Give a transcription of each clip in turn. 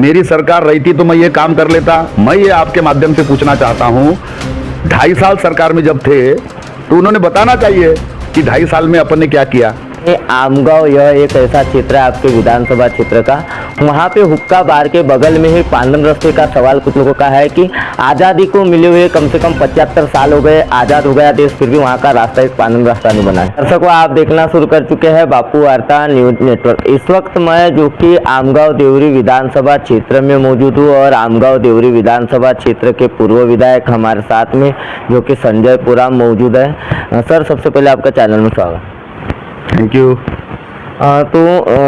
मेरी सरकार रहती तो मैं ये काम कर लेता। मैं ये आपके माध्यम से पूछना चाहता हूँ, 2.5 साल सरकार में जब थे तो उन्होंने बताना चाहिए कि 2.5 साल में अपन ने क्या किया। आमगांव यह एक ऐसा क्षेत्र है आपके विधानसभा क्षेत्र का, वहाँ पे हुक्का बार के बगल में ही पांडन रास्ते का सवाल कुछ लोगों का है कि आज़ादी को मिले हुए कम से कम 75 साल हो गए, आज़ाद हो गया देश, फिर भी वहाँ का रास्ता एक पांडन रास्ता नहीं बना है। दर्शकों, आप देखना शुरू कर चुके हैं बापू वार्ता न्यूज नेटवर्क। इस वक्त मैं जो कि आमगांव देवरी विधानसभा क्षेत्र में मौजूद हूँ और आमगांव देवरी विधानसभा क्षेत्र के पूर्व विधायक हमारे साथ में जो कि संजय पुराम मौजूद है। सर, सबसे पहले आपका चैनल में स्वागत। Thank you. तो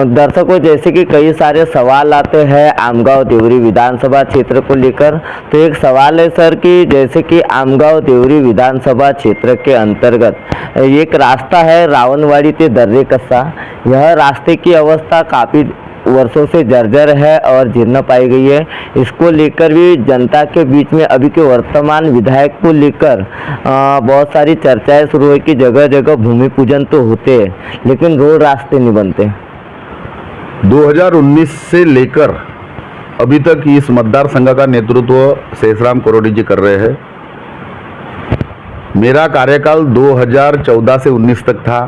दर्शकों, जैसे कि कई सारे सवाल आते हैं आमगांव देवरी विधानसभा क्षेत्र को लेकर, तो एक सवाल है सर कि जैसे कि आमगांव देवरी विधानसभा क्षेत्र के अंतर्गत एक रास्ता है रावणवाड़ी से दर्रे कस्सा। यह रास्ते की अवस्था काफ़ी वर्षों से जर्जर है और जीर्ण पाई गई है। इसको लेकर भी जनता के बीच में अभी के वर्तमान विधायक को लेकर बहुत सारी चर्चाएं शुरू हुई कि जगह जगह भूमि पूजन तो होते हैं लेकिन रोड रास्ते नहीं बनते। 2019 से लेकर अभी तक इस मतदार संघ का नेतृत्व शेषराम करोड़ी जी कर रहे हैं। मेरा कार्यकाल 2014 से 19 तक था।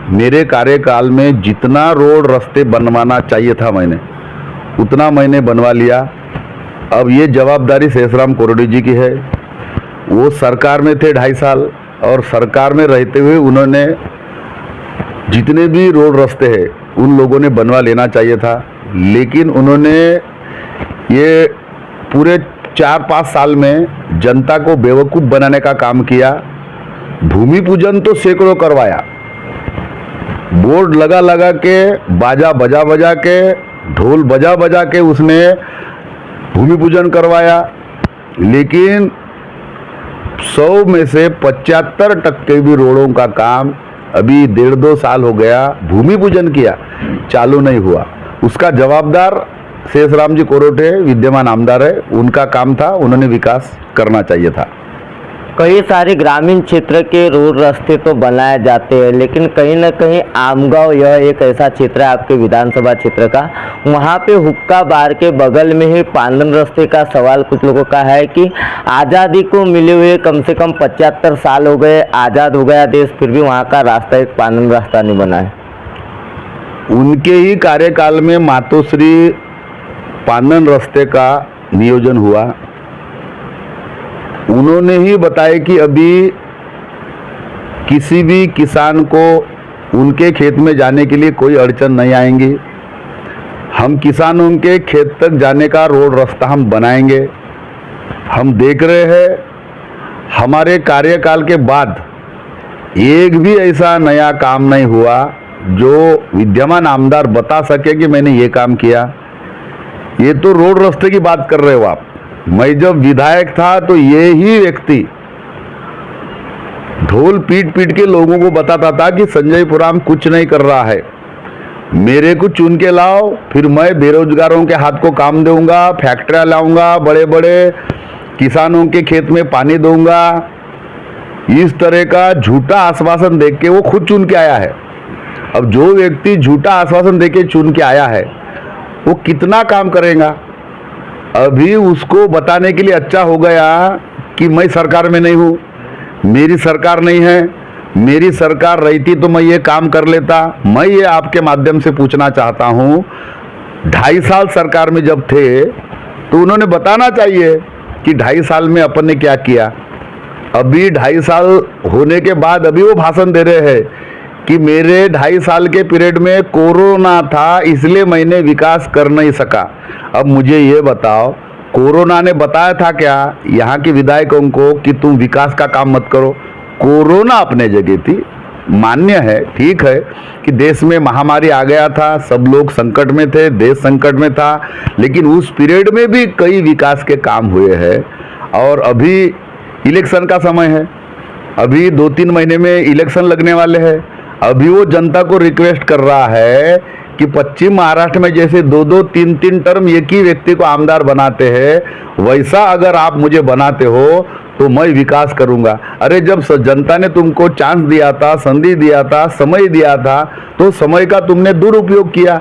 मेरे कार्यकाल में जितना रोड रास्ते बनवाना चाहिए था उतना मैंने बनवा लिया। अब ये जवाबदारी शेषराम करोड़ी जी की है। वो सरकार में थे 2.5 साल और सरकार में रहते हुए उन्होंने जितने भी रोड रास्ते हैं उन लोगों ने बनवा लेना चाहिए था, लेकिन उन्होंने ये पूरे 4-5 साल में जनता को बेवकूफ़ बनाने का काम किया। भूमि पूजन तो सैकड़ों करवाया, बोर्ड लगा लगा के, बाजा बजा बजा के, ढोल बजा बजा के उसने भूमि पूजन करवाया, लेकिन 100 में से 75% भी रोडों का काम अभी 1.5-2 साल हो गया भूमि पूजन किया, चालू नहीं हुआ। उसका जवाबदार शेषराम जी कोरोटे विद्यमान आमदार है, उनका काम था, उन्होंने विकास करना चाहिए था। कई सारे ग्रामीण क्षेत्र के रोड रास्ते तो बनाए जाते हैं लेकिन कहीं ना कहीं आमगांव यह एक ऐसा क्षेत्र है आपके विधानसभा क्षेत्र का, वहाँ पे हुक्का बार के बगल में ही पांडन रास्ते का सवाल कुछ लोगों का है कि आज़ादी को मिले हुए कम से कम 75 साल हो गए, आज़ाद हो गया देश, फिर भी वहाँ का रास्ता एक पांडन रास्ता नहीं बना है। उनके ही कार्यकाल में मातोश्री पांडन रास्ते का नियोजन हुआ। उन्होंने ही बताया कि अभी किसी भी किसान को उनके खेत में जाने के लिए कोई अड़चन नहीं आएंगी। हम किसानों के खेत तक जाने का रोड रास्ता हम बनाएंगे। हम देख रहे हैं हमारे कार्यकाल के बाद एक भी ऐसा नया काम नहीं हुआ जो विद्यमान आमदार बता सके कि मैंने ये काम किया। ये तो रोड रास्ते की बात कर रहे हो आप। मैं जब विधायक था तो ये ही व्यक्ति ढोल पीट पीट के लोगों को बताता था कि संजय पुराम कुछ नहीं कर रहा है, मेरे को चुन के लाओ, फिर मैं बेरोजगारों के हाथ को काम दूंगा, फैक्ट्रियां लाऊंगा, बड़े बड़े किसानों के खेत में पानी दूंगा। इस तरह का झूठा आश्वासन देख के वो खुद चुन के आया है। अब जो व्यक्ति झूठा आश्वासन देके चुन के आया है वो कितना काम करेगा। अभी उसको बताने के लिए अच्छा हो गया कि मैं सरकार में नहीं हूँ, मेरी सरकार नहीं है, मेरी सरकार रहती तो मैं ये काम कर लेता। मैं ये आपके माध्यम से पूछना चाहता हूँ, 2.5 साल सरकार में जब थे तो उन्होंने बताना चाहिए कि 2.5 साल में अपन ने क्या किया। अभी 2.5 साल होने के बाद अभी वो भाषण दे रहे हैं कि मेरे 2.5 साल के पीरियड में कोरोना था इसलिए मैंने विकास कर नहीं सका। अब मुझे ये बताओ, कोरोना ने बताया था क्या यहाँ के विधायकों को कि तुम विकास का काम मत करो? कोरोना अपने जगह थी, मान्य है, ठीक है कि देश में महामारी आ गया था, सब लोग संकट में थे, देश संकट में था, लेकिन उस पीरियड में भी कई विकास के काम हुए हैं। और अभी इलेक्शन का समय है, अभी 2-3 महीने में इलेक्शन लगने वाले हैं। अभी वो जनता को रिक्वेस्ट कर रहा है कि पश्चिम महाराष्ट्र में जैसे 2-2, 3-3 टर्म एक ही व्यक्ति को आमदार बनाते हैं, वैसा अगर आप मुझे बनाते हो तो मैं विकास करूंगा। अरे जब जनता ने तुमको चांस दिया था, संधि दिया था, समय दिया था, तो समय का तुमने दुरुपयोग किया।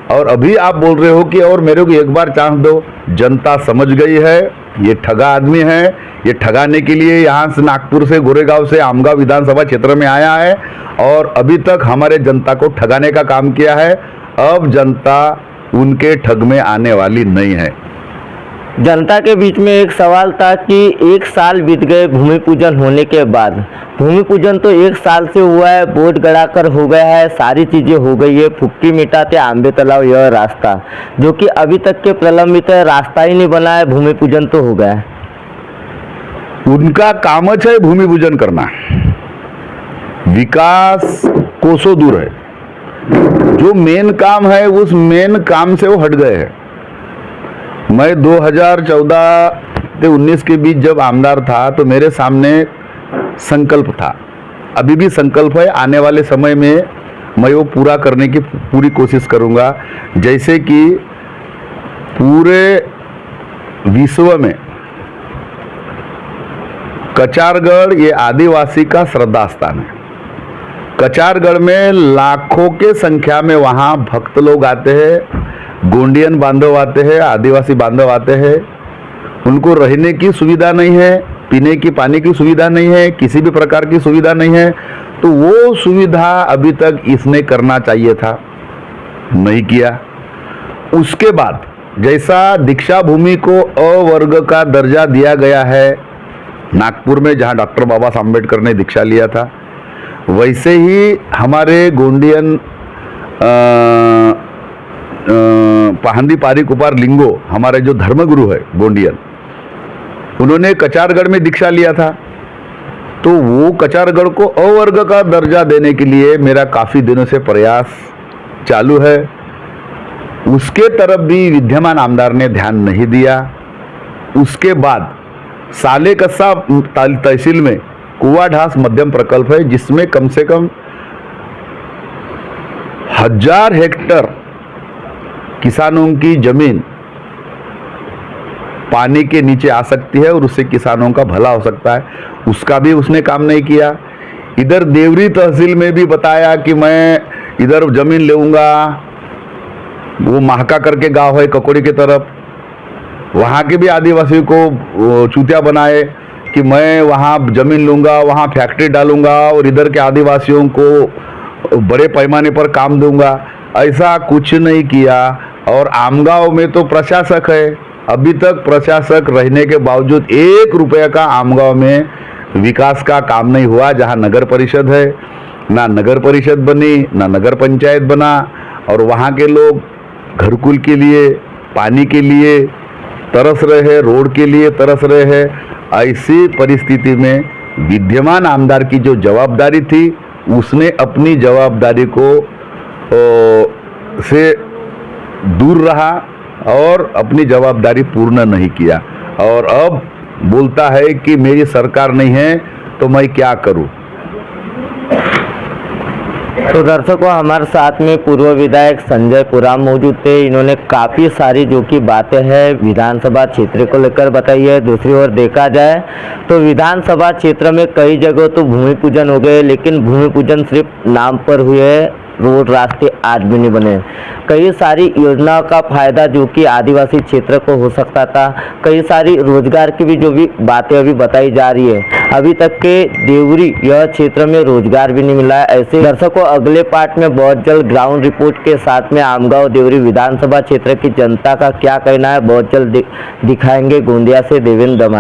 और अभी आप बोल रहे हो कि और मेरे को एक बार चांस दो। जनता समझ गई है ये ठगा आदमी है, ये ठगाने के लिए यहाँ से नागपुर से गोरेगांव से आमगांव विधानसभा क्षेत्र में आया है और अभी तक हमारे जनता को ठगाने का काम किया है। अब जनता उनके ठग में आने वाली नहीं है। जनता के बीच में एक सवाल था कि 1 साल बीत गए भूमि पूजन होने के बाद। भूमि पूजन तो 1 साल से हुआ है, बोर्ड गड़ाकर हो गया है, सारी चीज़ें हो गई है, फुक्की मिटाते आंबे तालाब यह रास्ता जो कि अभी तक के प्रलंबित है, रास्ता ही नहीं बना है, भूमि पूजन तो हो गया है। उनका कामच है भूमि पूजन करना, विकास कोसों दूर है। जो मेन काम है उस मेन काम से वो हट गए हैं। मैं 2014 से 19 के बीच जब आमदार था तो मेरे सामने संकल्प था, अभी भी संकल्प है, आने वाले समय में मैं वो पूरा करने की पूरी कोशिश करूंगा। जैसे कि पूरे विश्व में कचारगढ़ ये आदिवासी का श्रद्धा स्थान है। कचारगढ़ में लाखों के संख्या में वहाँ भक्त लोग आते हैं, गोंडियन बांधव आते हैं, आदिवासी बांधव आते हैं। उनको रहने की सुविधा नहीं है, पीने की पानी की सुविधा नहीं है, किसी भी प्रकार की सुविधा नहीं है। तो वो सुविधा अभी तक इसने करना चाहिए था, नहीं किया। उसके बाद जैसा दीक्षा भूमि को अ वर्ग का दर्जा दिया गया है नागपुर में, जहाँ डॉक्टर बाबा साहब अम्बेडकर ने दीक्षा लिया था, वैसे ही हमारे गोंडियन पहांदी पारिक उपार लिंगो, हमारे जो धर्मगुरु है गोंडियन, उन्होंने कचारगढ़ में दीक्षा लिया था। तो वो कचारगढ़ को अवर्ग का दर्जा देने के लिए मेरा काफ़ी दिनों से प्रयास चालू है। उसके तरफ भी विद्यमान आमदार ने ध्यान नहीं दिया। उसके बाद सालेकस्सा तहसील में कुआढास मध्यम प्रकल्प है, जिसमें कम से कम 1000 हेक्टर किसानों की जमीन पानी के नीचे आ सकती है और उससे किसानों का भला हो सकता है। उसका भी उसने काम नहीं किया। इधर देवरी तहसील में भी बताया कि मैं इधर जमीन लेऊंगा, वो महाका करके गांव है ककोड़ी की तरफ, वहाँ के भी आदिवासियों को चूतिया बनाए कि मैं वहाँ जमीन लूँगा, वहाँ फैक्ट्री डालूँगा और इधर के आदिवासियों को बड़े पैमाने पर काम दूंगा। ऐसा कुछ नहीं किया। और आमगांव में तो प्रशासक है, अभी तक प्रशासक रहने के बावजूद 1 रुपये का आमगांव में विकास का काम नहीं हुआ। जहाँ नगर परिषद है, ना नगर परिषद बनी, ना नगर पंचायत बना, और वहाँ के लोग घरकुल के लिए, पानी के लिए तरस रहे हैं, रोड के लिए तरस रहे हैं। ऐसी परिस्थिति में विद्यमान आमदार की जो जवाबदारी थी, उसने अपनी जवाबदारी को से दूर रहा और अपनी जवाबदारी पूर्ण नहीं किया। और अब बोलता है कि मेरी सरकार नहीं है तो मैं क्या करूं। तो दर्शकों, हमारे साथ में पूर्व विधायक संजय पुराम मौजूद थे। इन्होंने काफ़ी सारी जो कि बातें हैं विधानसभा क्षेत्र को लेकर बताई है। दूसरी ओर देखा जाए तो विधानसभा क्षेत्र में कई जगह तो भूमि पूजन हो गए, लेकिन भूमि पूजन सिर्फ नाम पर हुए है, रोड रास्ते आज भी नहीं बने। कई सारी योजनाओं का फायदा जो कि आदिवासी क्षेत्र को हो सकता था, कई सारी रोजगार की भी जो भी बातें अभी बताई जा रही है, अभी तक के देवरी यह क्षेत्र में रोजगार भी नहीं मिला है। ऐसे दर्शकों, अगले पार्ट में बहुत जल्द ग्राउंड रिपोर्ट के साथ में आमगांव देवरी विधानसभा क्षेत्र की जनता का क्या कहना है बहुत जल्द दिखाएंगे। गोंदिया से देवेंद्र दमाए।